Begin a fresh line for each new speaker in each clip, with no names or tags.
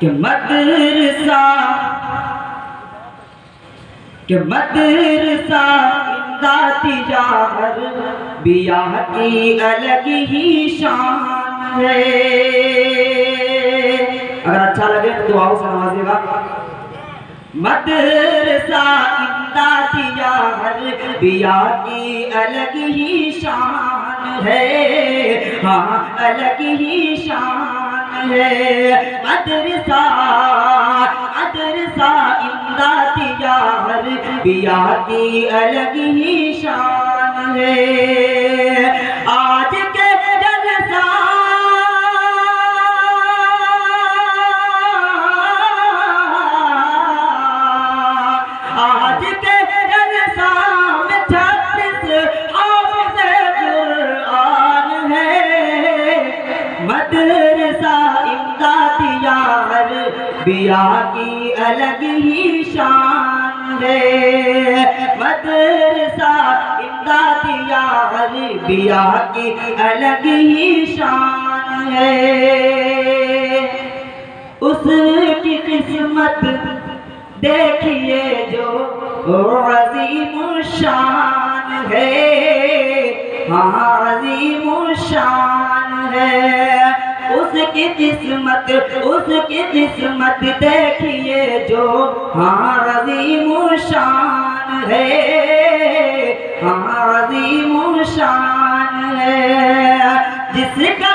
कि मदरसा इमदादी यार बियाह की अलग ही शान है। अगर अच्छा लगे तो दुआओं से नवाजिएगा। मदरसा इमदादी यार बियाह की अलग ही शान है। हाँ अलग ही शान है। मदरसा इमदादी यार बियाह की अलग ही शान है। आज के जलसा आज के जलसा में 36 हाफ़िज़ कुरान है। मदरसा इमदादी यार बियाह की अलग ही शान है। मदरसा इमदादी यार बियाह की अलग ही शान है। उसकी किस्मत देखिए जो अज़ीम शान है। हाँ अज़ीम शान है। उसकी किस्मत देखिए जो हाँ अज़ीम शान है। हाँ अज़ीम शान है। जिसका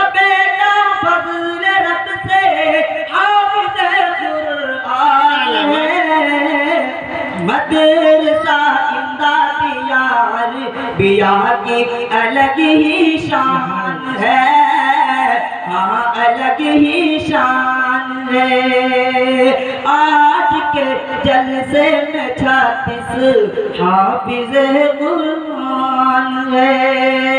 बेटा फज़ल रब से हाफ़िज़ कुरान है। मदरसा इमदादी यार बियाह की अलग ही शान है। हाँ अलग ही शान है। आज के जलसे में 36 हाफ़िज़ कुरान है।